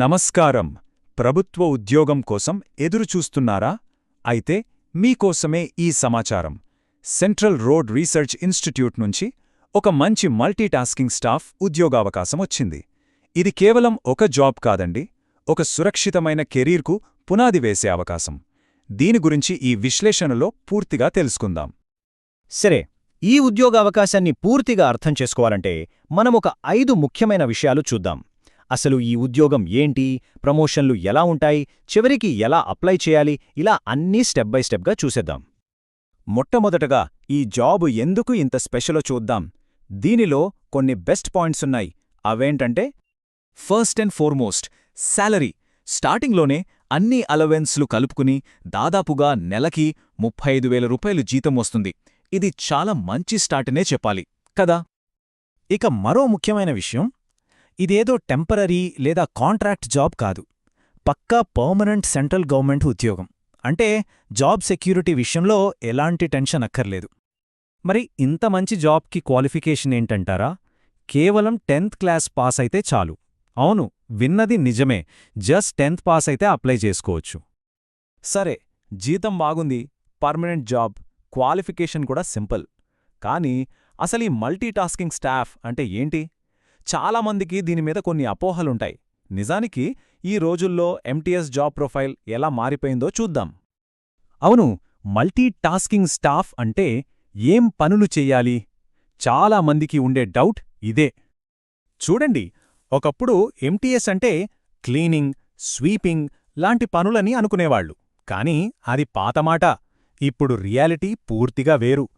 నమస్కారం. ప్రభుత్వ ఉద్యోగం కోసం ఎదురుచూస్తున్నారా? అయితే మీకోసమే ఈ సమాచారం. సెంట్రల్ రోడ్ రీసెర్చ్ ఇన్స్టిట్యూట్ నుంచి ఒక మంచి మల్టీటాస్కింగ్ స్టాఫ్ ఉద్యోగావకాశం వచ్చింది. ఇది కేవలం ఒక జాబ్ కాదండి, ఒక సురక్షితమైన కెరీర్కు పునాది వేసే అవకాశం. దీని గురించి ఈ విశ్లేషణలో పూర్తిగా తెలుసుకుందాం. సరే, ఈ ఉద్యోగావకాశాన్ని పూర్తిగా అర్థం చేసుకోవాలంటే మనమొక 5 ముఖ్యమైన విషయాలు చూద్దాం. అసలు ఈ ఉద్యోగం ఏంటి, ప్రమోషన్లు ఎలా ఉంటాయి, చివరికి ఎలా అప్లై చేయాలి, ఇలా అన్నీ స్టెప్ బై స్టెప్గా చూసేద్దాం. మొట్టమొదటగా ఈ జాబు ఎందుకు ఇంత స్పెషలో చూద్దాం. దీనిలో కొన్ని బెస్ట్ పాయింట్సున్నాయి. అవేంటంటే, ఫస్ట్ అండ్ ఫార్మోస్ట్ శాలరీ. స్టార్టింగ్లోనే అన్ని అలవెన్స్లు కలుపుకుని దాదాపుగా నెలకి 35,000 రూపాయలు జీతం వస్తుంది. ఇది చాలా మంచి స్టార్టనే చెప్పాలి కదా. ఇక మరో ముఖ్యమైన విషయం, ఇదేదో టెంపరరీ లేదా కాంట్రాక్ట్ జాబ్ కాదు, పక్కా పర్మనెంట్ సెంట్రల్ గవర్నమెంట్ ఉద్యోగం. అంటే జాబ్ సెక్యూరిటీ విషయంలో ఎలాంటి టెన్షన్ అక్కర్లేదు. మరి ఇంత మంచి జాబ్కి క్వాలిఫికేషన్ ఏంటంటారా? కేవలం 10th క్లాస్ పాస్ అయితే చాలు. అవును, విన్నది నిజమే. జస్ట్ 10th పాస్ అయితే అప్లై చేసుకోవచ్చు. సరే, జీతం బాగుంది, పర్మనెంట్ జాబ్, క్వాలిఫికేషన్ కూడా సింపుల్. కానీ అసలు ఈ మల్టీటాస్కింగ్ స్టాఫ్ అంటే ఏంటి? చాలామందికి దీనిమీద కొన్ని అపోహలుంటాయి. నిజానికి ఈ రోజుల్లో ఎంటీఎస్ జాబ్ ప్రొఫైల్ ఎలా మారిపోయిందో చూద్దాం. అవును, మల్టీటాస్కింగ్ స్టాఫ్ అంటే ఏం పనులు చెయ్యాలి? చాలామందికి ఉండే డౌట్ ఇదే. చూడండి, ఒకప్పుడు ఎంటీఎస్ అంటే క్లీనింగ్, స్వీపింగ్ లాంటి పనులని అనుకునేవాళ్లు. కానీ అది పాతమాట. ఇప్పుడు రియాలిటీ పూర్తిగా వేరు.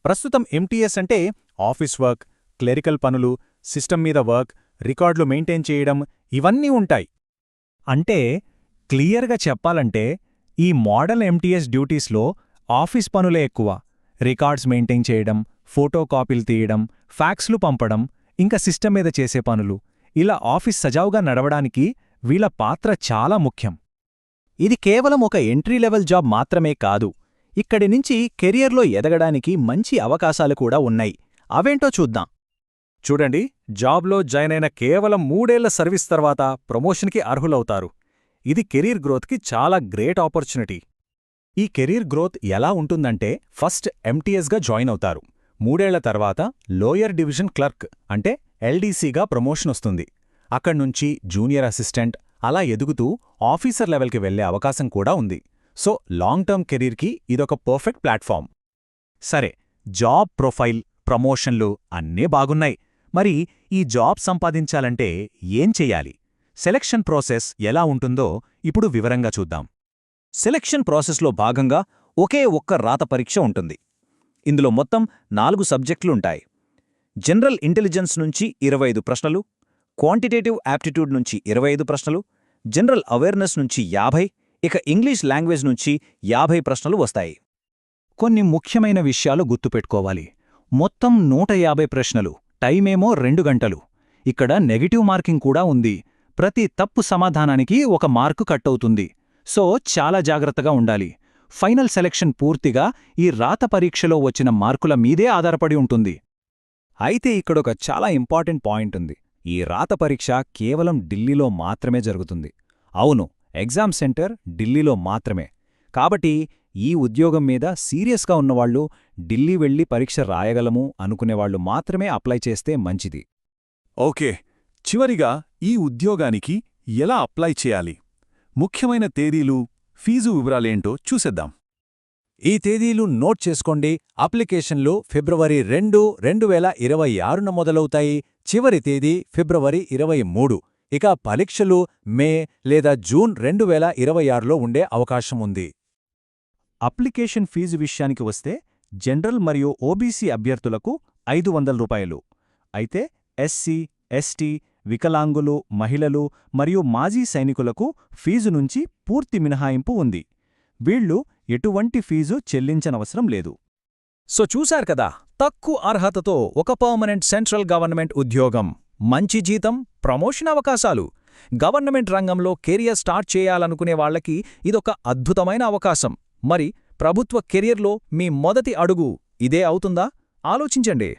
ప్రస్తుతం ఎంటీఎస్ అంటే ఆఫీస్ వర్క్, క్లెరికల్ పనులు, సిస్టమ్ మీద వర్క్, రికార్డులు మెయింటైన్ చేయడం, ఇవన్నీ ఉంటాయి. అంటే క్లియర్గా చెప్పాలంటే ఈ మోడల్ ఎంటీఎస్ డ్యూటీస్లో ఆఫీస్ పనులే ఎక్కువ. రికార్డ్స్ మెయింటైన్ చేయడం, ఫోటో కాపీలు తీయడం, ఫ్యాక్స్లు పంపడం, ఇంకా సిస్టమ్ మీద చేసే పనులు, ఇలా ఆఫీస్ సజావుగా నడవడానికి వీళ్ళ పాత్ర చాలా ముఖ్యం. ఇది కేవలం ఒక ఎంట్రీ లెవెల్ జాబ్ మాత్రమే కాదు. ఇక్కడి నుంచి కెరియర్లో ఎదగడానికి మంచి అవకాశాలు కూడా ఉన్నాయి. అవేంటో చూద్దాం. చూడండి, జాబ్లో జాయిన్ అయిన కేవలం 3 ఏళ్ల సర్వీస్ తర్వాత ప్రమోషన్కి అర్హులవుతారు. ఇది కెరీర్ గ్రోత్కి చాలా గ్రేట్ ఆపర్చునిటీ. ఈ కెరీర్ గ్రోత్ ఎలా ఉంటుందంటే, ఫస్ట్ ఎంటీఎస్గా జాయిన్ అవుతారు. 3 ఏళ్ల తర్వాత లోయర్ డివిజన్ క్లర్క్ అంటే ఎల్డీసీగా ప్రమోషన్ వస్తుంది. అక్కడ్నుంచి జూనియర్ అసిస్టెంట్ అలా ఎదుగుతూ ఆఫీసర్ లెవెల్కి వెళ్లే అవకాశం కూడా ఉంది. సో లాంగ్ టర్మ్ కెరీర్కి ఇదొక పర్ఫెక్ట్ ప్లాట్ఫామ్. సరే, జాబ్ ప్రొఫైల్, ప్రమోషన్లు అన్నీ బాగున్నాయి. మరి ఈ జాబ్ సంపాదించాలంటే ఏం చెయ్యాలి? సెలక్షన్ ప్రాసెస్ ఎలా ఉంటుందో ఇప్పుడు వివరంగా చూద్దాం. సెలక్షన్ ప్రాసెస్లో భాగంగా ఒకే ఒక్క రాత పరీక్ష ఉంటుంది. ఇందులో మొత్తం 4 సబ్జెక్టులుంటాయి. జనరల్ ఇంటెలిజెన్స్ నుంచి 25 ప్రశ్నలు, క్వాంటిటేటివ్ యాప్టిట్యూడ్ నుంచి 25 ప్రశ్నలు, జనరల్ అవేర్నెస్ నుంచి 50, ఇక ఇంగ్లీష్ లాంగ్వేజ్ నుంచి 50 ప్రశ్నలు వస్తాయి. కొన్ని ముఖ్యమైన విషయాలు గుర్తుపెట్టుకోవాలి. మొత్తం 150 ప్రశ్నలు, టైమేమో 2 గంటలు. ఇక్కడ నెగటివ్ మార్కింగ్ కూడా ఉంది. ప్రతి తప్పు సమాధానానికి 1 మార్కు కట్టవుతుంది. సో చాలా జాగ్రత్తగా ఉండాలి. ఫైనల్ సెలక్షన్ పూర్తిగా ఈ రాత పరీక్షలో వచ్చిన మార్కుల మీదే ఆధారపడి ఉంటుంది. అయితే ఇక్కడొక చాలా ఇంపార్టెంట్ పాయింట్ ఉంది. ఈ రాత పరీక్ష కేవలం ఢిల్లీలో మాత్రమే జరుగుతుంది. అవును, ఎగ్జామ్ సెంటర్ ఢిల్లీలో మాత్రమే. కాబట్టి ఈ ఉద్యోగం మీద సీరియస్గా ఉన్నవాళ్లు ఢిల్లీ వెళ్లి పరీక్ష రాయగలము అనుకునేవాళ్లు మాత్రమే అప్లై చేస్తే మంచిది. ఓకే, చివరిగా ఈ ఉద్యోగానికి ఎలా అప్లై చేయాలి? ముఖ్యమైన తేదీలు, ఫీజు వివరాలేంటో చూసేద్దాం. ఈ తేదీలు నోట్ చేసుకోండి. అప్లికేషన్లు ఫిబ్రవరి 2, 2026న మొదలవుతాయి. చివరి తేదీ ఫిబ్రవరి 23. ఇక పరీక్షలు మే లేదా జూన్ 2026లో ఉండే అవకాశం ఉంది. అప్లికేషన్ ఫీజు విషయానికి వస్తే జనరల్ మరియు ఓబీసీ అభ్యర్థులకు 500 రూపాయలు. అయితే ఎస్సీ, ఎస్టీ, వికలాంగులు, మహిళలు మరియు మాజీ సైనికులకు ఫీజు నుంచి పూర్తి మినహాయింపు ఉంది. వీళ్లు ఎటువంటి ఫీజు చెల్లించనవసరం లేదు. సో చూశారు కదా, తక్కువ అర్హతతో ఒక పర్మనెంట్ సెంట్రల్ గవర్నమెంట్ ఉద్యోగం, మంచి జీతం, ప్రమోషన్ అవకాశాలు. గవర్నమెంట్ రంగంలో కెరియర్ స్టార్ట్ చేయాలనుకునే వాళ్లకి ఇదొక అద్భుతమైన అవకాశం. మరి ప్రభుత్వ కెరియర్లో మీ మొదటి అడుగు ఇదే అవుతుందా? ఆలోచించండి.